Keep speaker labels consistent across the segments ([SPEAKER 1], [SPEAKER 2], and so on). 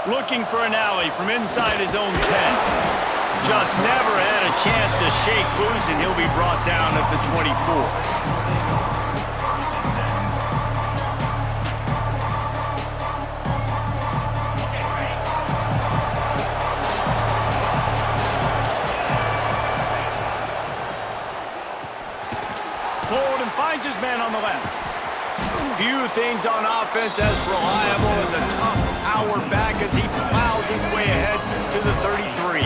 [SPEAKER 1] Looking for an alley from inside his own 10. Just never had a chance to shake loose, and he'll be brought down at the 24. Finds his man on the left. Few things on offense as reliable as a tough power back as he plows his way ahead to the 33.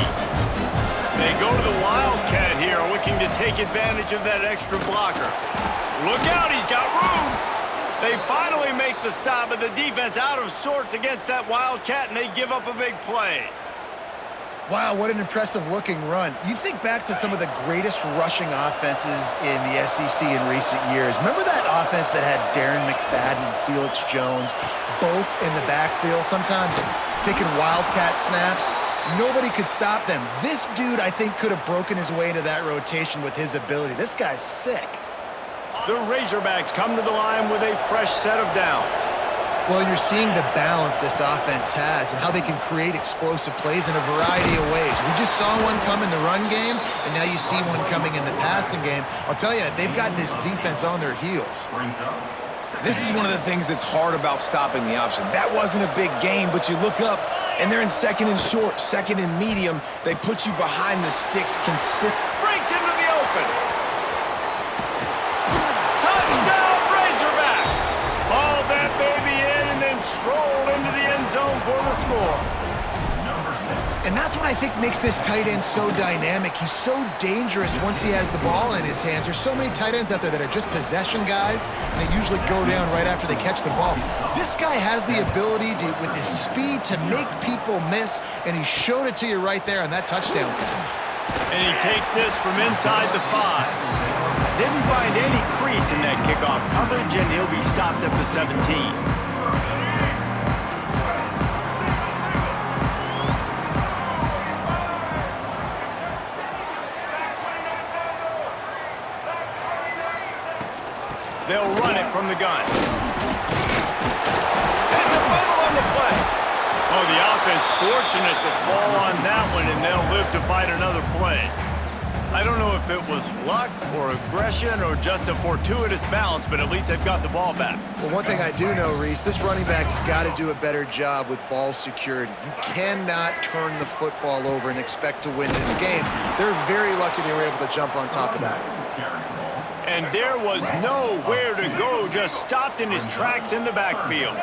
[SPEAKER 1] They go to the Wildcat here, looking to take advantage of that extra blocker. Look out, he's got room. They finally make the stop, but the defense out of sorts against that Wildcat, and they give up a big play.
[SPEAKER 2] Wow, what an impressive-looking run. You think back to some of the greatest rushing offenses in the SEC in recent years. Remember that offense that had Darren McFadden and Felix Jones both in the backfield, sometimes taking wildcat snaps? Nobody could stop them. This dude, I think, could have broken his way into that rotation with his ability. This guy's sick.
[SPEAKER 1] The Razorbacks come to the line with a fresh set of downs.
[SPEAKER 2] Well, you're seeing the balance this offense has and how they can create explosive plays in a variety of ways. We just saw one come in the run game, and now you see one coming in the passing game. I'll tell you, they've got this defense on their heels.
[SPEAKER 3] This is one of the things that's hard about stopping the option. That wasn't a big gain, but you look up, and they're in second and short, second and medium. They put you behind the sticks consistently.
[SPEAKER 1] Breaks into the open. Touchdown, Razorbacks! All that baby in and then strolled into the end zone for the score.
[SPEAKER 2] And that's what I think makes this tight end so dynamic. He's so dangerous once he has the ball in his hands. There's so many tight ends out there that are just possession guys, and they usually go down right after they catch the ball. This guy has the ability to, with his speed, to make people miss, and he showed it to you right there on that touchdown catch.
[SPEAKER 1] And he takes this from inside the 5. Didn't find any crease in that kickoff coverage, and he'll be stopped at the 17. They'll run it from the gun. It's a fumble on the play. Oh, the offense fortunate to fall on that one, and they'll live to fight another play. I don't know if it was luck or aggression or just a fortuitous balance, but at least they've got the ball back.
[SPEAKER 2] Well, one thing I do know, Reese, this running back has got to do a better job with ball security. You cannot turn the football over and expect to win this game. They're very lucky they were able to jump on top of that.
[SPEAKER 1] And there was nowhere to go, just stopped in his tracks in the backfield.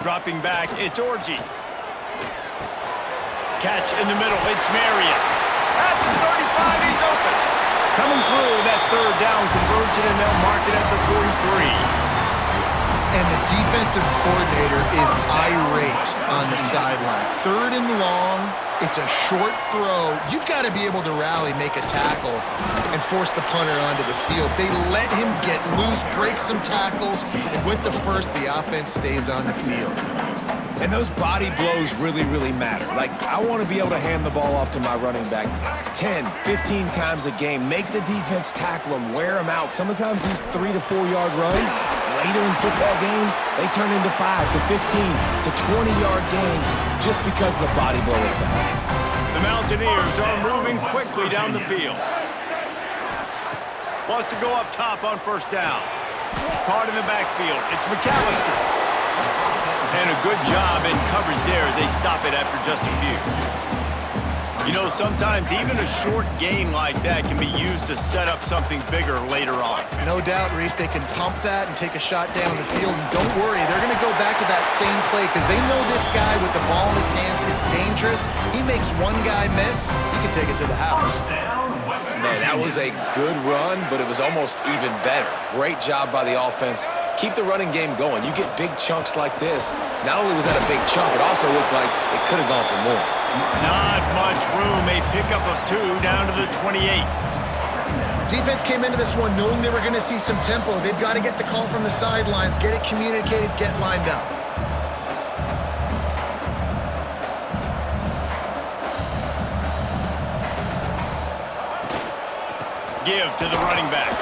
[SPEAKER 1] Dropping back, it's Orji. Catch in the middle, it's Marion. At the 35, he's open. Coming through that third down conversion, and they'll mark it at the 43.
[SPEAKER 2] And the defensive coordinator is irate on the sideline. Third and long, it's a short throw. You've got to be able to rally, make a tackle, and force the punter onto the field. They let him get loose, break some tackles, and with the first, the offense stays on the field.
[SPEAKER 3] And those body blows really, really matter. Like, I want to be able to hand the ball off to my running back 10, 15 times a game. Make the defense tackle them, wear them out. Sometimes these 3 to 4 yard runs, later in football games, they turn into 5 to 15 to 20-yard games just because of the body blow effect.
[SPEAKER 1] The Mountaineers are moving quickly down the field. Wants to go up top on first down. Caught in the backfield. It's McAllister. And a good job in coverage there as they stop it after just a few. You know, sometimes even a short game like that can be used to set up something bigger later on.
[SPEAKER 2] No doubt, Reese, they can pump that and take a shot down the field. And don't worry, they're going to go back to that same play because they know this guy with the ball in his hands is dangerous. He makes one guy miss, he can take it to the house.
[SPEAKER 3] Man, that was a good run, but it was almost even better. Great job by the offense. Keep the running game going. You get big chunks like this. Not only was that a big chunk, it also looked like it could have gone for more.
[SPEAKER 1] Not much room. A pickup of 2 down to the 28.
[SPEAKER 2] Defense came into this one knowing they were going to see some tempo. They've got to get the call from the sidelines, get it communicated, get lined up.
[SPEAKER 1] Give to the running back.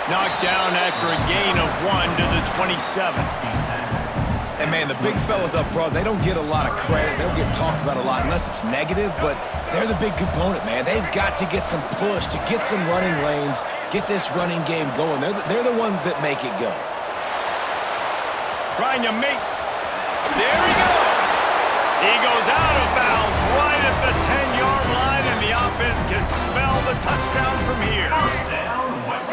[SPEAKER 1] Knocked down after a gain of 1 to the 27.
[SPEAKER 3] And, man, the big fellas up front, they don't get a lot of credit. They don't get talked about a lot unless it's negative, but they're the big component, man. They've got to get some push, to get some running lanes, get this running game going. They're the ones that make it go.
[SPEAKER 1] Trying to make... There he goes! He goes out of bounds right at the 10-yard line, and the offense can smell the touchdown from here.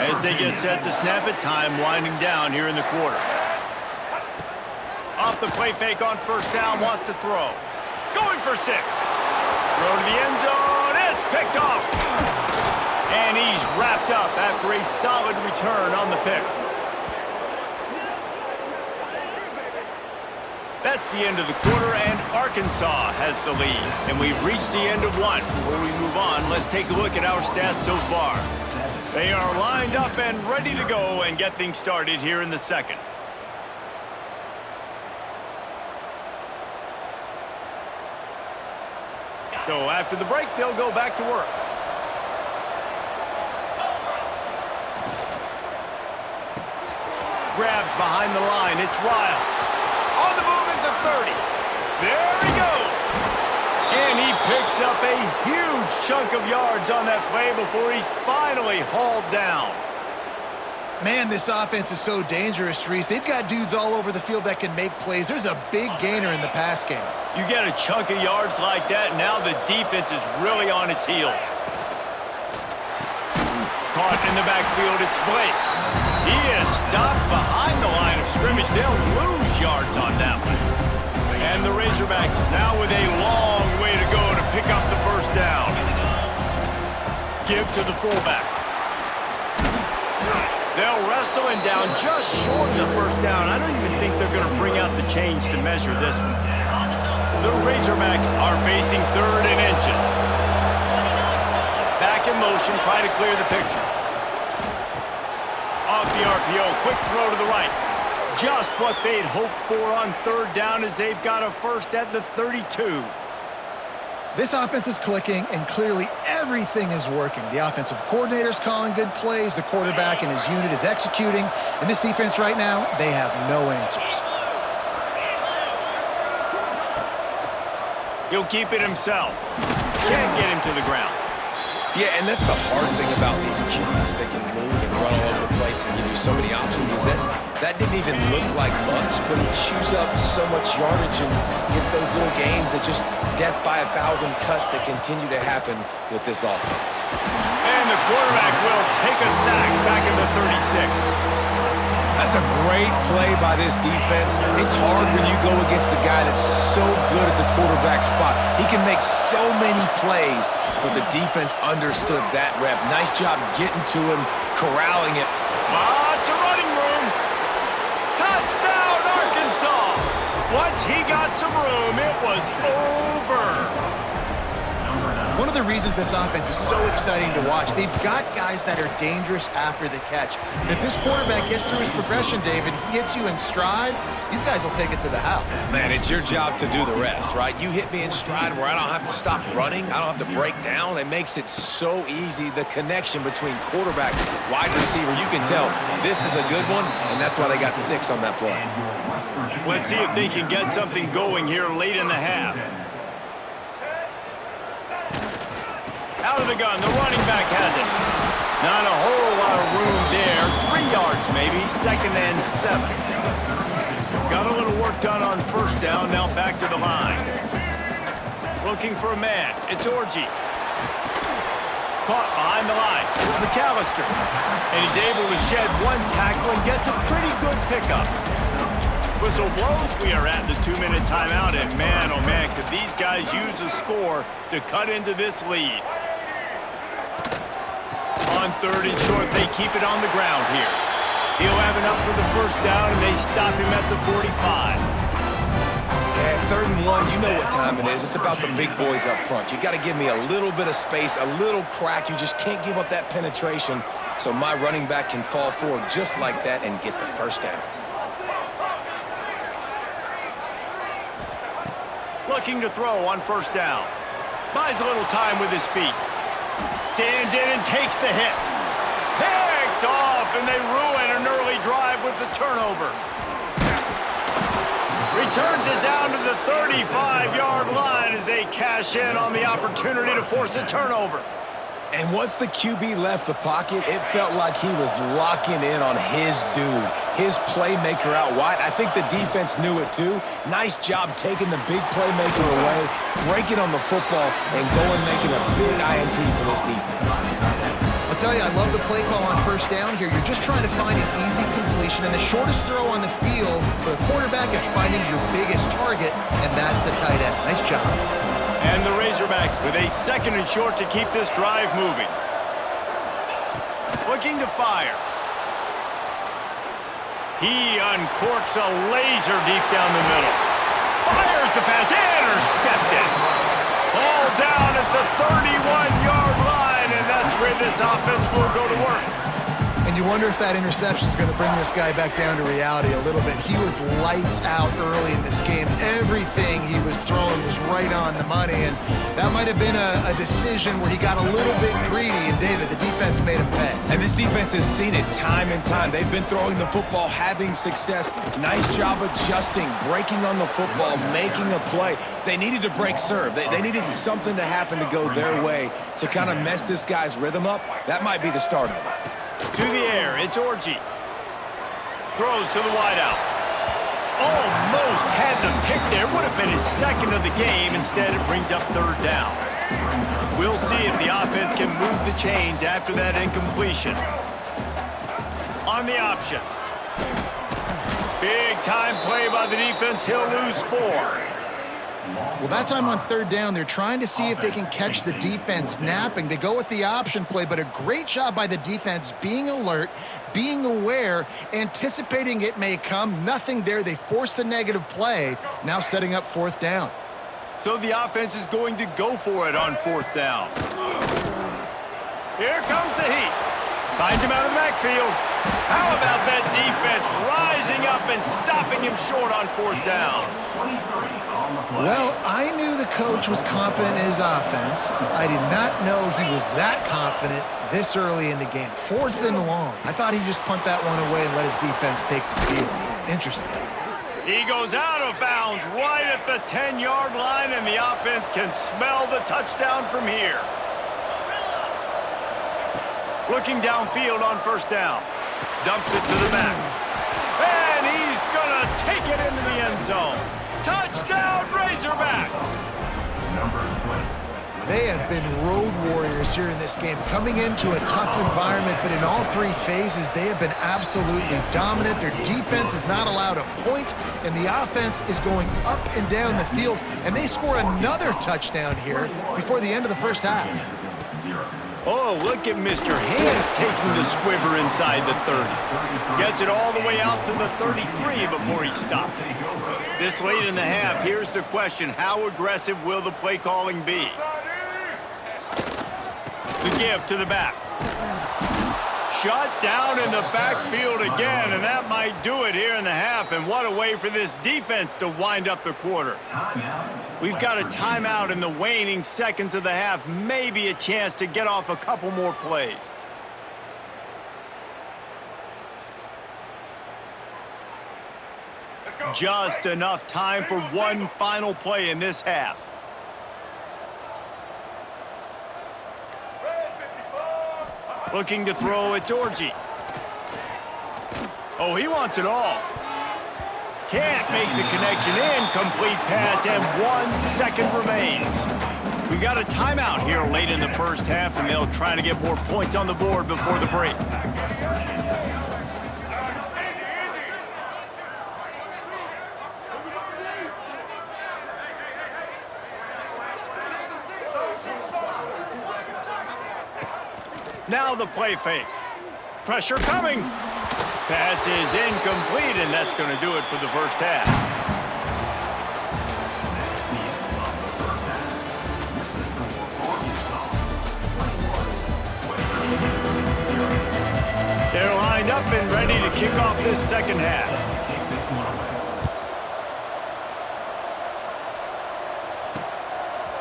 [SPEAKER 1] As they get set to snap it, time winding down here in the quarter. Off the play fake on first down, wants to throw. Going for 6. Throw to the end zone, it's picked off. And he's wrapped up after a solid return on the pick. That's the end of the quarter, and Arkansas has the lead. And we've reached the end of one. Before we move on, let's take a look at our stats so far. They are lined up and ready to go and get things started here in the second. So after the break, they'll go back to work. Grabbed behind the line, it's Riles. On the move at the 30. There he goes. And he picks up a huge chunk of yards on that play before he's finally hauled down.
[SPEAKER 2] Man, this offense is so dangerous, Reese. They've got dudes all over the field that can make plays. There's a big gainer in the pass game.
[SPEAKER 1] You get a chunk of yards like that, now the defense is really on its heels. Caught in the backfield, it's Blake. He is stopped behind the line of scrimmage. They'll lose yards on that one. And the Razorbacks now with a long way to go to pick up the first down. Give to the fullback. They'll wrestle him down just short of the first down. I don't even think they're going to bring out the chains to measure this one. The Razorbacks are facing 3rd and inches. Back in motion, try to clear the picture. Off the RPO, quick throw to the right. Just what they'd hoped for on 3rd down as they've got a first at the 32.
[SPEAKER 2] This offense is clicking, and clearly everything is working. The offensive coordinator's calling good plays. The quarterback and his unit is executing. And this defense right now, they have no answers.
[SPEAKER 1] He'll keep it himself. Can't get him to the ground.
[SPEAKER 3] Yeah, and that's the hard thing about these QBs that can move and run all over the place and give you so many options is that didn't even look like much, but he chews up so much yardage and gets those little gains that just death by 1,000 cuts that continue to happen with this offense.
[SPEAKER 1] And the quarterback will take a sack back in the 36.
[SPEAKER 3] That's a great play by this defense. It's hard when you go against a guy that's so good at the quarterback spot. He can make so many plays, but the defense understood that rep. Nice job getting to him, corralling it.
[SPEAKER 1] Lots of running room. Touchdown, Arkansas. Once he got some room, it was over.
[SPEAKER 2] One of the reasons this offense is so exciting to watch, they've got guys that are dangerous after the catch. And if this quarterback gets through his progression, David, he hits you in stride, these guys will take it to the house.
[SPEAKER 3] Man, it's your job to do the rest, right? You hit me in stride where I don't have to stop running. I don't have to break down. It makes it so easy. The connection between quarterback, wide receiver, you can tell this is a good one, and that's why they got 6 on that play.
[SPEAKER 1] Let's see if they can get something going here late in the half. Out of the gun, the running back has it. Not a whole lot of room there. 3 yards maybe, 2nd and 7. Got a little work done on first down, now back to the line. Looking for a man, it's Orji. Caught behind the line, it's McAllister. And he's able to shed 1 tackle and gets a pretty good pickup. Whistle blows, we are at the 2-minute timeout, and man, oh man, could these guys use a score to cut into this lead. On 3rd and short, they keep it on the ground here. He'll have enough for the first down, and they stop him at the 45.
[SPEAKER 3] Yeah, 3rd and 1, you know what time it is. It's about the big boys up front. You got to give me a little bit of space, a little crack. You just can't give up that penetration so my running back can fall forward just like that and get the first down.
[SPEAKER 1] Looking to throw on first down. Buys a little time with his feet. Stands in and takes the hit. Picked off, and they ruin an early drive with the turnover. Returns it down to the 35-yard line as they cash in on the opportunity to force a turnover.
[SPEAKER 3] And once the QB left the pocket, it felt like he was locking in on his dude, his playmaker out wide. I think the defense knew it too. Nice job taking the big playmaker away, breaking on the football, and going making a big INT for this defense.
[SPEAKER 2] I'll tell you, I love the play call on first down here. You're just trying to find an easy completion, and the shortest throw on the field for the quarterback is finding your biggest target, and that's the tight end. Nice job.
[SPEAKER 1] And the Razorbacks with a 2nd and short to keep this drive moving. Looking to fire. He uncorks a laser deep down the middle. Fires the pass, intercepted. Ball down at the 31-yard line, and that's where this offense will go to work.
[SPEAKER 2] And you wonder if that interception is going to bring this guy back down to reality a little bit. He was lights out early in this game. Everything he was throwing was right on the money, and that might have been a decision where he got a little bit greedy, and David, the defense made him pay.
[SPEAKER 3] And this defense has seen it time and time. They've been throwing the football, having success. Nice job adjusting, breaking on the football, making a play. They needed to break serve. They needed something to happen to go their way to kind of mess this guy's rhythm up. That might be the start of it.
[SPEAKER 1] To the air, it's Orji. Throws to the wideout. Almost had the pick there. Would have been his 2nd of the game. Instead, it brings up 3rd down. We'll see if the offense can move the chains after that incompletion. On the option. Big time play by the defense. He'll lose 4.
[SPEAKER 2] Well, that time on 3rd down, they're trying to see if they can catch the defense napping. They go with the option play, but a great job by the defense being alert, being aware, anticipating it may come. Nothing there. They forced the negative play, now setting up 4th down.
[SPEAKER 1] So the offense is going to go for it on 4th down. Here comes the heat. Finds him out of the backfield. How about that defense rising up and stopping him short on 4th down?
[SPEAKER 2] Well, I knew the coach was confident in his offense. I did not know he was that confident this early in the game. 4th and long. I thought he'd just punt that one away and let his defense take the field. Interesting.
[SPEAKER 1] He goes out of bounds right at the 10-yard line, and the offense can smell the touchdown from here. Looking downfield on 1st down. Dumps it to the back. And he's going to take it into the end zone. Touchdown, Razorbacks!
[SPEAKER 2] They have been road warriors here in this game, coming into a tough environment, but in all 3 phases, they have been absolutely dominant. Their defense is not allowed a point, and the offense is going up and down the field, and they score another touchdown here before the end of the 1st half.
[SPEAKER 1] Oh, look at Mr. Hands taking the squibber inside the 30. Gets it all the way out to the 33 before he stops. This late in the half, here's the question. How aggressive will the play calling be? The give to the back. Shut down in the backfield again, and that might do it here in the half. And what a way for this defense to wind up the quarter. We've got a timeout in the waning seconds of the half. Maybe a chance to get off a couple more plays. Just enough time for one final play in this half. Looking to throw, it's Orji. Oh, he wants it all. Can't make the connection. Incomplete pass, and 1 second remains. We got a timeout here late in the 1st half, and they'll try to get more points on the board before the break. Now the play fake. Pressure coming. Pass is incomplete, and that's going to do it for the 1st half. They're lined up and ready to kick off this 2nd half.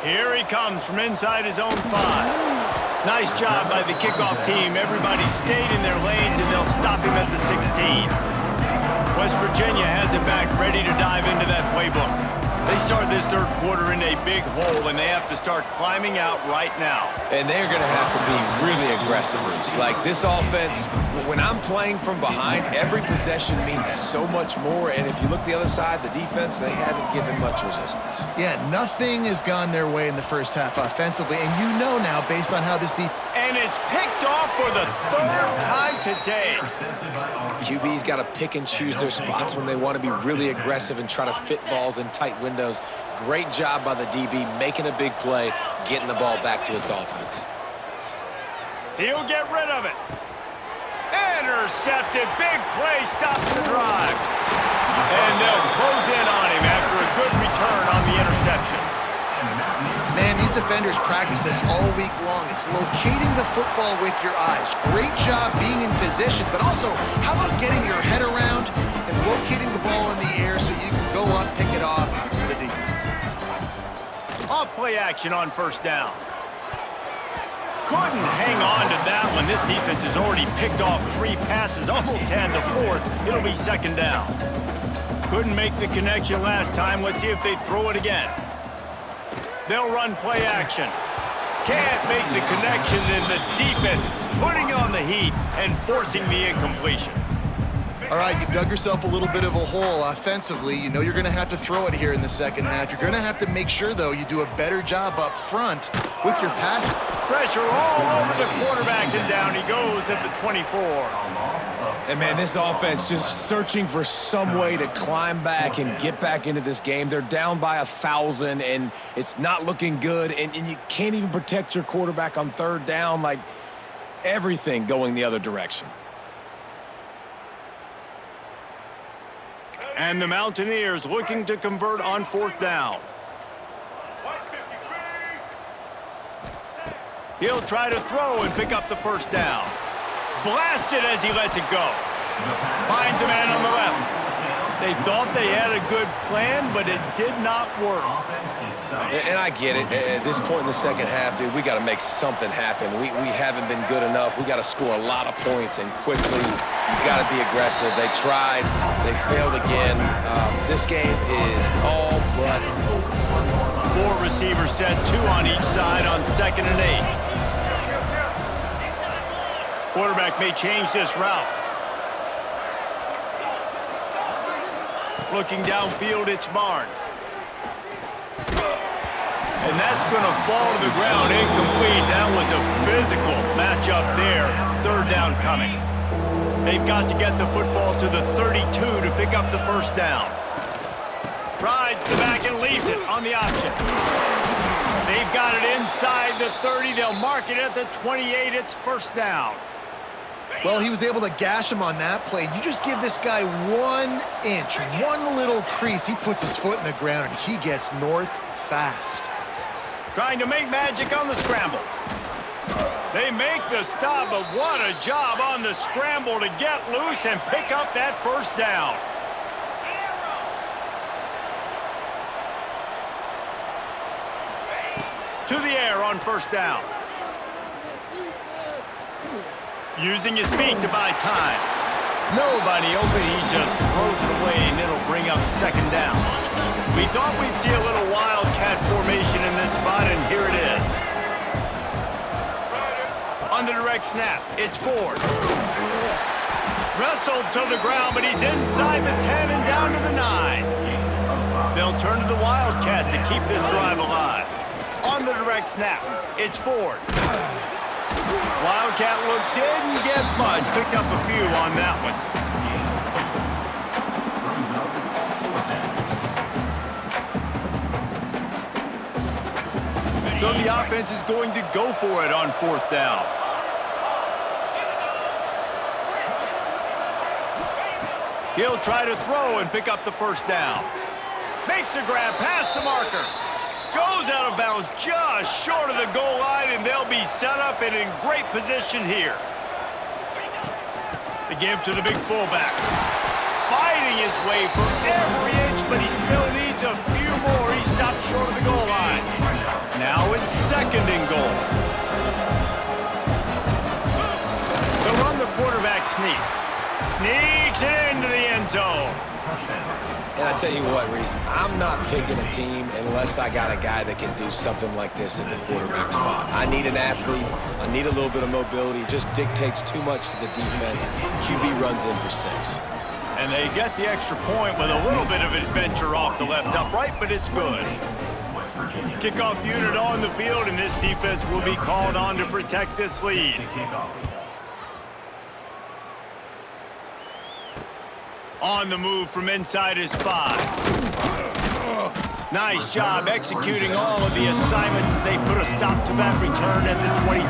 [SPEAKER 1] Here he comes from inside his own 5. Nice job by the kickoff team. Everybody stayed in their lanes, and they'll stop him at the 16. West Virginia has it back, ready to dive into that playbook. They start this third quarter in a big hole, and they have to start climbing out right now.
[SPEAKER 3] And they're going to have to be really aggressive, Reese. Like, this offense, when I'm playing from behind, every possession means so much more. And if you look the other side, the defense, they haven't given much resistance.
[SPEAKER 2] Yeah, nothing has gone their way in the first half offensively. And you know now, based on how this defense...
[SPEAKER 1] And it's picked off for the third time today.
[SPEAKER 3] QB's got to pick and choose their spots when they want to be really aggressive and try to fit balls in tight windows. Great job by the DB making a big play, getting the ball back to its offense.
[SPEAKER 1] He'll get rid of it. Intercepted. Big play stops the drive. And they'll close in on him after a good return on the interception.
[SPEAKER 2] Man, these defenders practice this all week long. It's locating the football with your eyes. Great job being in position, but also, how about getting your head around and locating the ball in the air so you can go up, pick it off for the defense.
[SPEAKER 1] Off play action on first down. Couldn't hang on to that one. This defense has already picked off 3 passes, almost had the 4th. It'll be second down. Couldn't make the connection last time. Let's see if they throw it again. They'll run play action. Can't make the connection, and the defense putting on the heat and forcing the incompletion.
[SPEAKER 2] All right, you've dug yourself a little bit of a hole offensively. You know you're going to have to throw it here in the second half. You're going to have to make sure, though, you do a better job up front with your pass.
[SPEAKER 1] Pressure all over the quarterback, and down he goes at the 24.
[SPEAKER 3] And, man, this offense just searching for some way to climb back and get back into this game. They're down by 1,000, and it's not looking good, and you can't even protect your quarterback on third down. Like, everything going the other direction.
[SPEAKER 1] And the Mountaineers looking to convert on fourth down. He'll try to throw and pick up the first down. Blasted as he lets it go. Finds a man on the left. They thought they had a good plan, but it did not work.
[SPEAKER 3] And I get it. At this point in the second half, dude, we got to make something happen. We haven't been good enough. We got to score a lot of points, and quickly. You got to be aggressive. They tried. They failed again. This game is all but over.
[SPEAKER 1] 4 receivers set, 2 on each side on 2nd and 8. Quarterback may change this route. Looking downfield, it's Barnes. And that's going to fall to the ground, incomplete. That was a physical matchup there. Third down coming. They've got to get the football to the 32 to pick up the first down. Rides the back and leaves it on the option. They've got it inside the 30. They'll mark it at the 28. It's first down.
[SPEAKER 2] Well, he was able to gash him on that play. You just give this guy 1 inch, one little crease. He puts his foot in the ground, and he gets north fast.
[SPEAKER 1] Trying to make magic on the scramble. They make the stop, but what a job on the scramble to get loose and pick up that first down. To the air on first down. Using his feet to buy time. Nobody open, he just throws it away, and it'll bring up second down. We thought we'd see a little wildcat formation in this spot, and here it is. On the direct snap, it's Ford. Wrestled to the ground, but he's inside the 10 and down to the 9. They'll turn to the wildcat to keep this drive alive. On the direct snap, it's Ford. Wildcat look didn't get much. Picked up a few on that one. So the offense is going to go for it on fourth down. He'll try to throw and pick up the first down. Makes a grab past the marker. Goes out of bounds just short of the goal line, and they'll be set up and in great position here. The give to the big fullback. Fighting his way for every inch, but he still needs a few more. He stopped short of the goal line. Now it's second and goal. zone.
[SPEAKER 3] And I tell you what, Reese, I'm not picking a team unless I got a guy that can do something like this at the quarterback spot. I need an athlete. I need a little bit of mobility. It just dictates too much to the defense. QB runs in for 6.
[SPEAKER 1] And they get the extra point with a little bit of adventure off the left upright, but it's good. Kickoff unit on the field, and this defense will be called on to protect this lead. On the move from inside his 5. Nice job executing all of the assignments as they put a stop to that return at the 22.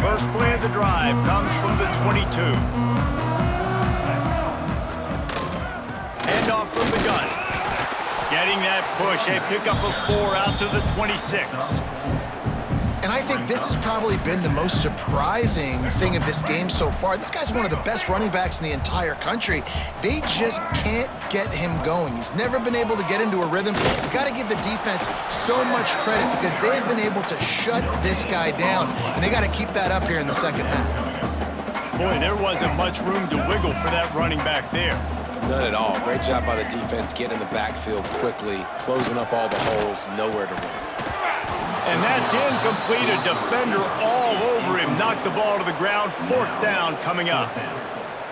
[SPEAKER 1] First play of the drive comes from the 22. Handoff from the gun. Getting that push, a pickup of 4 out to the 26.
[SPEAKER 2] And I think this has probably been the most surprising thing of this game so far. This guy's one of the best running backs in the entire country. They just can't get him going. He's never been able to get into a rhythm. You got to give the defense so much credit because they have been able to shut this guy down, and they got to keep that up here in the second half.
[SPEAKER 1] Boy, there wasn't much room to wiggle for that running back there.
[SPEAKER 3] None at all. Great job by the defense getting in the backfield quickly, closing up all the holes, nowhere to run.
[SPEAKER 1] And that's incomplete. A defender all over him. Knocked the ball to the ground. 4th down coming up.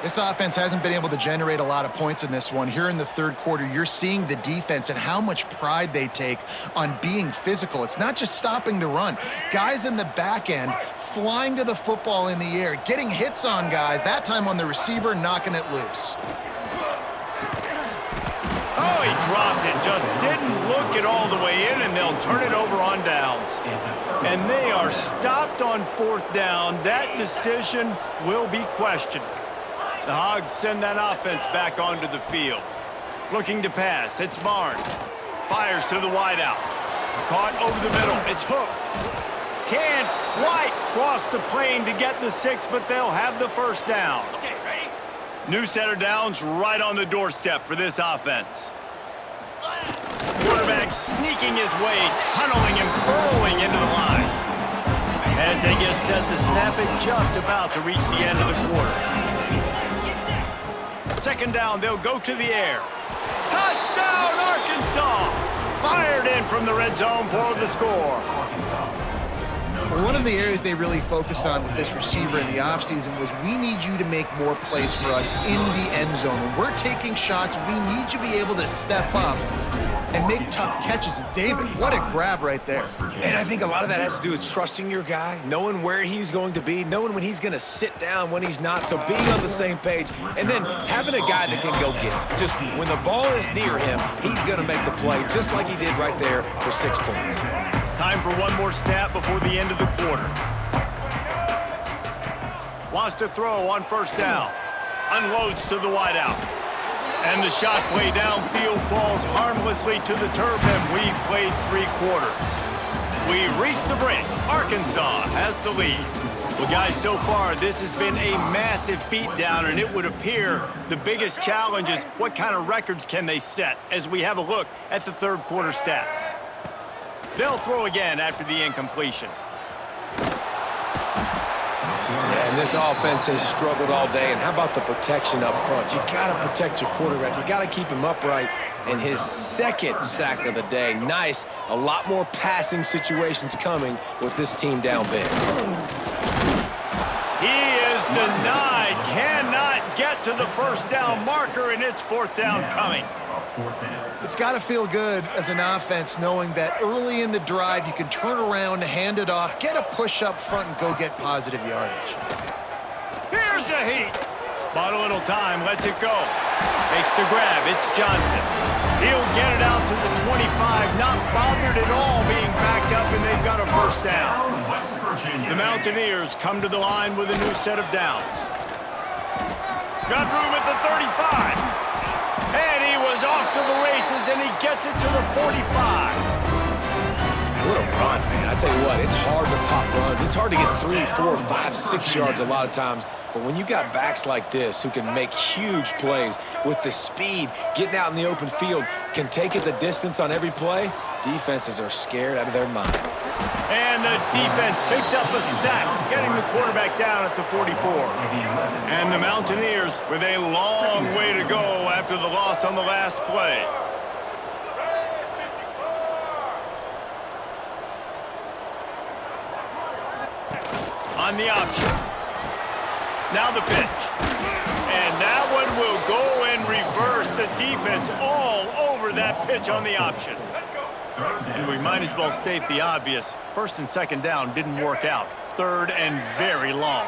[SPEAKER 2] This offense hasn't been able to generate a lot of points in this one. Here in the third quarter, you're seeing the defense and how much pride they take on being physical. It's not just stopping the run. Guys in the back end flying to the football in the air, getting hits on guys, that time on the receiver, knocking it loose.
[SPEAKER 1] Oh, he dropped it. Just didn't look it all the way in, and they'll turn it over on downs. And they are stopped on 4th down. That decision will be questioned. The Hogs send that offense back onto the field. Looking to pass. It's Barnes. Fires to the wideout. Caught over the middle. It's Hooks. Can't quite cross the plane to get the 6, but they'll have the 1st down. New set of downs right on the doorstep for this offense. Quarterback sneaking his way, tunneling and burrowing into the line. As they get set to snap it, just about to reach the end of the quarter. 2nd down, they'll go to the air. Touchdown, Arkansas! Fired in from the red zone for the score.
[SPEAKER 2] One of the areas they really focused on with this receiver in the offseason was we need you to make more plays for us in the end zone. When we're taking shots, we need you to be able to step up and make tough catches. And David, what a grab right there.
[SPEAKER 3] And I think a lot of that has to do with trusting your guy, knowing where he's going to be, knowing when he's going to sit down, when he's not, so being on the same page, and then having a guy that can go get it. Just when the ball is near him, he's going to make the play, just like he did right there for 6 points.
[SPEAKER 1] Time for one more snap before the end of the quarter. Wants to throw on 1st down. Unloads to the wideout. And the shot play downfield falls harmlessly to the turf, and we've played 3 quarters. We've reached the break. Arkansas has the lead. Well, guys, so far, this has been a massive beatdown, and it would appear the biggest challenge is what kind of records can they set as we have a look at the 3rd quarter stats. They'll throw again after the incompletion.
[SPEAKER 3] Yeah, and this offense has struggled all day. And how about the protection up front? You got to protect your quarterback. You got to keep him upright. And his 2nd sack of the day. Nice. A lot more passing situations coming with this team down big.
[SPEAKER 1] He is denied. Cannot get to the 1st down marker, and it's 4th down coming.
[SPEAKER 2] It's got to feel good as an offense knowing that early in the drive you can turn around, hand it off, get a push up front, and go get positive yardage.
[SPEAKER 1] Here's the heat. Bought a little time, lets it go. Makes the grab, it's Johnson. He'll get it out to the 25, not bothered at all being backed up, and they've got a 1st down. The Mountaineers come to the line with a new set of downs. Got room at the 35. And he was off to the races, and he gets it to the 45.
[SPEAKER 3] What a run, man. I tell you what, it's hard to pop runs. It's hard to get 3, 4, 5, 6 yards a lot of times. But when you got backs like this who can make huge plays with the speed, getting out in the open field, can take it the distance on every play, defenses are scared out of their mind.
[SPEAKER 1] And the defense picks up a sack, getting the quarterback down at the 44. And the Mountaineers with a long way to go after the loss on the last play. On the option. Now the pitch. And that one will go in reverse. The defense all over that pitch on the option. And we might as well state the obvious. First and second down didn't work out. Third and very long.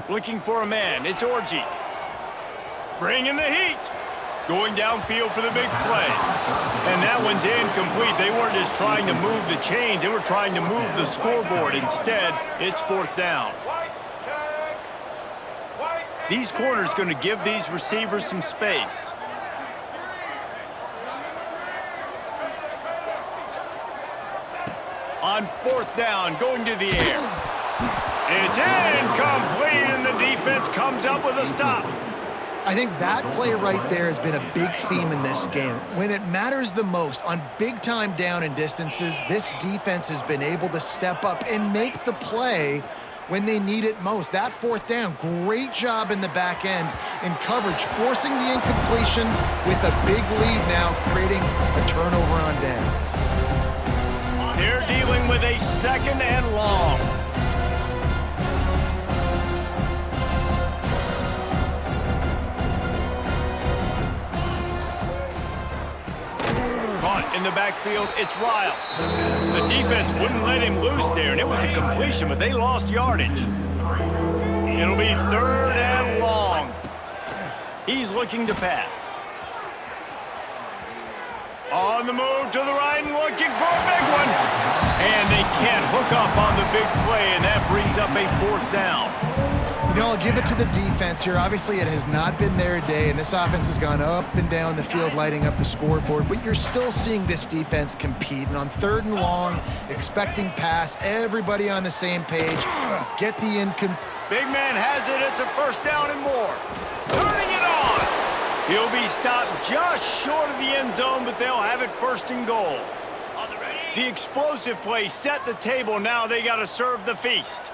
[SPEAKER 1] Looking for a man. It's Orji. Bringing the heat. Going downfield for the big play. And that one's incomplete. They weren't just trying to move the chains. They were trying to move the scoreboard. Instead, it's fourth down. These corners going to give these receivers some space. On fourth down, going to the air. It's incomplete, and the defense comes up with a stop.
[SPEAKER 2] I think that play right there has been a big theme in this game. When it matters the most, on big-time down and distances, this defense has been able to step up and make the play when they need it most. That fourth down, great job in the back end in coverage, forcing the incompletion with a big lead now, creating a turnover on downs.
[SPEAKER 1] They're dealing with a second and long. In the backfield, it's Riles. The defense wouldn't let him loose there, and it was a completion, but they lost yardage. It'll be third and long. He's looking to pass. On the move to the right and looking for a big one. And they can't hook up on the big play, and that brings up a fourth down.
[SPEAKER 2] You know, I'll give it to the defense here. Obviously, it has not been their day, and this offense has gone up and down the field, lighting up the scoreboard, but you're still seeing this defense compete. And on third and long, expecting pass, everybody on the same page, get the
[SPEAKER 1] Big man has it. It's a first down and more. Turning it on. He'll be stopped just short of the end zone, but they'll have it first and goal. The explosive play set the table. Now they got to serve the feast.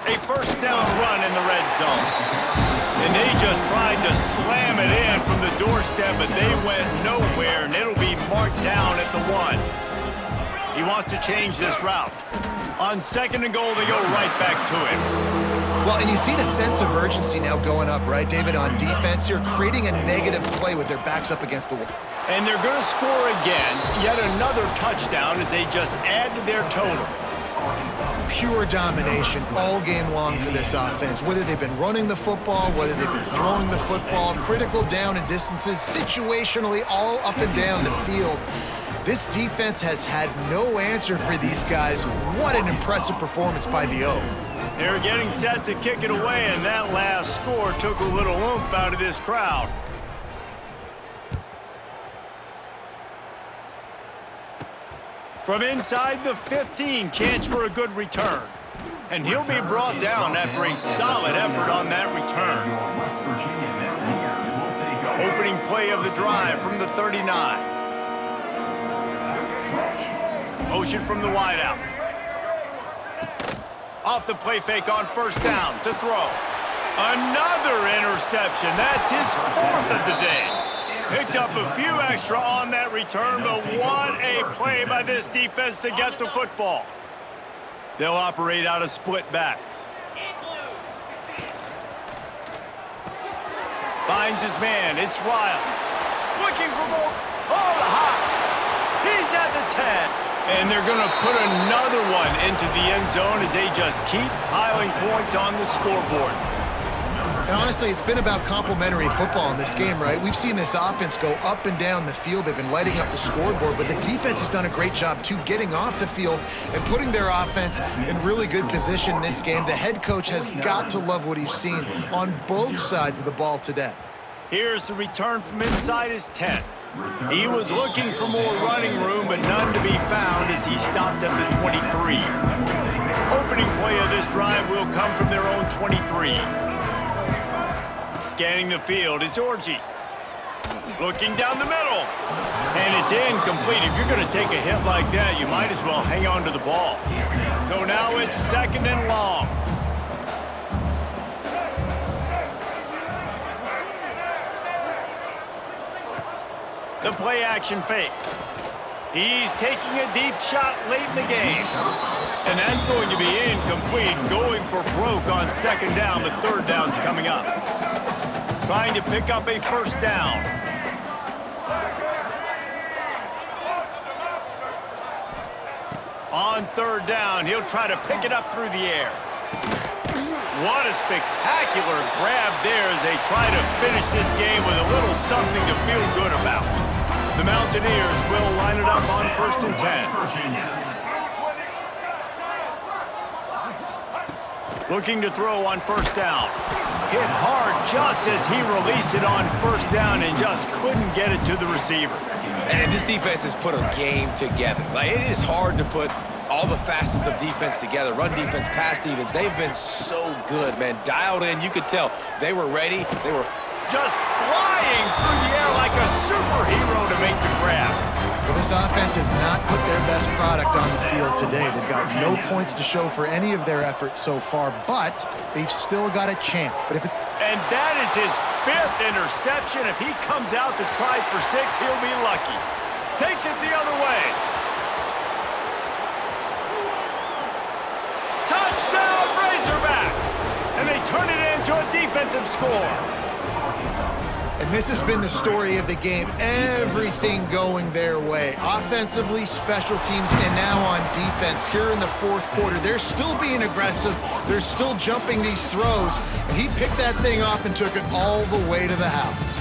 [SPEAKER 1] A first down run in the red zone. And they just tried to slam it in from the doorstep, but they went nowhere, and it'll be marked down at the 1. He wants to change this route. On second and goal, they go right back to him.
[SPEAKER 2] Well, and you see the sense of urgency now going up, right, David, on defense here, creating a negative play with their backs up against the wall.
[SPEAKER 1] And they're going to score again, yet another touchdown as they just add to their total.
[SPEAKER 2] Pure domination all game long for this offense. Whether they've been running the football, whether they've been throwing the football, critical down and distances, situationally all up and down the field. This defense has had no answer for these guys. What an impressive performance by the O.
[SPEAKER 1] They're getting set to kick it away, and that last score took a little oomph out of this crowd. From inside the 15, chance for a good return. And he'll be brought down after a solid effort on that return. Opening play of the drive from the 39. Motion from the wideout. Off the play fake on first down to throw. Another interception. That's his fourth of the day. Picked up a few extra on that return, but what a play by this defense to get the football. They'll operate out of split backs. Finds his man. It's Riles. Looking for more. Oh, the hops. He's at the 10. And they're going to put another one into the end zone as they just keep piling points on the scoreboard.
[SPEAKER 2] And honestly, it's been about complementary football in this game, right? We've seen this offense go up and down the field. They've been lighting up the scoreboard, but the defense has done a great job, too, getting off the field and putting their offense in really good position in this game. The head coach has got to love what he's seen on both sides of the ball today.
[SPEAKER 1] Here's the return from inside his 10. He was looking for more running room, but none to be found as he stopped at the 23. Opening play of this drive will come from their own 23. Scanning the field, it's Orji. Looking down the middle. And it's incomplete. If you're going to take a hit like that, you might as well hang on to the ball. So now it's 2nd and long. The play action fake. He's taking a deep shot late in the game. And that's going to be incomplete, going for broke on 2nd down, but 3rd down's coming up. Trying to pick up a 1st down. On 3rd down, he'll try to pick it up through the air. What a spectacular grab there as they try to finish this game with a little something to feel good about. The Mountaineers will line it up on 1st and 10. Looking to throw on 1st down. Hit hard just as he released it on 1st down and just couldn't get it to the receiver.
[SPEAKER 3] And this defense has put a game together. Like, it is hard to put all the facets of defense together. Run defense, pass defense. They've been so good, man. Dialed in. You could tell they were ready. They were
[SPEAKER 1] just flying through the air like a superhero to make the grab.
[SPEAKER 2] Well, this offense has not put their best product on the field today. They've got no points to show for any of their efforts so far, but they've still got a chance.
[SPEAKER 1] And that is his 5th interception. If he comes out to try for 6, he'll be lucky. Takes it the other way. Touchdown, Razorbacks! And they turn it into a defensive score.
[SPEAKER 2] And this has been the story of the game. Everything going their way. Offensively, special teams, and now on defense. Here in the 4th quarter, they're still being aggressive. They're still jumping these throws. And he picked that thing off and took it all the way to the house.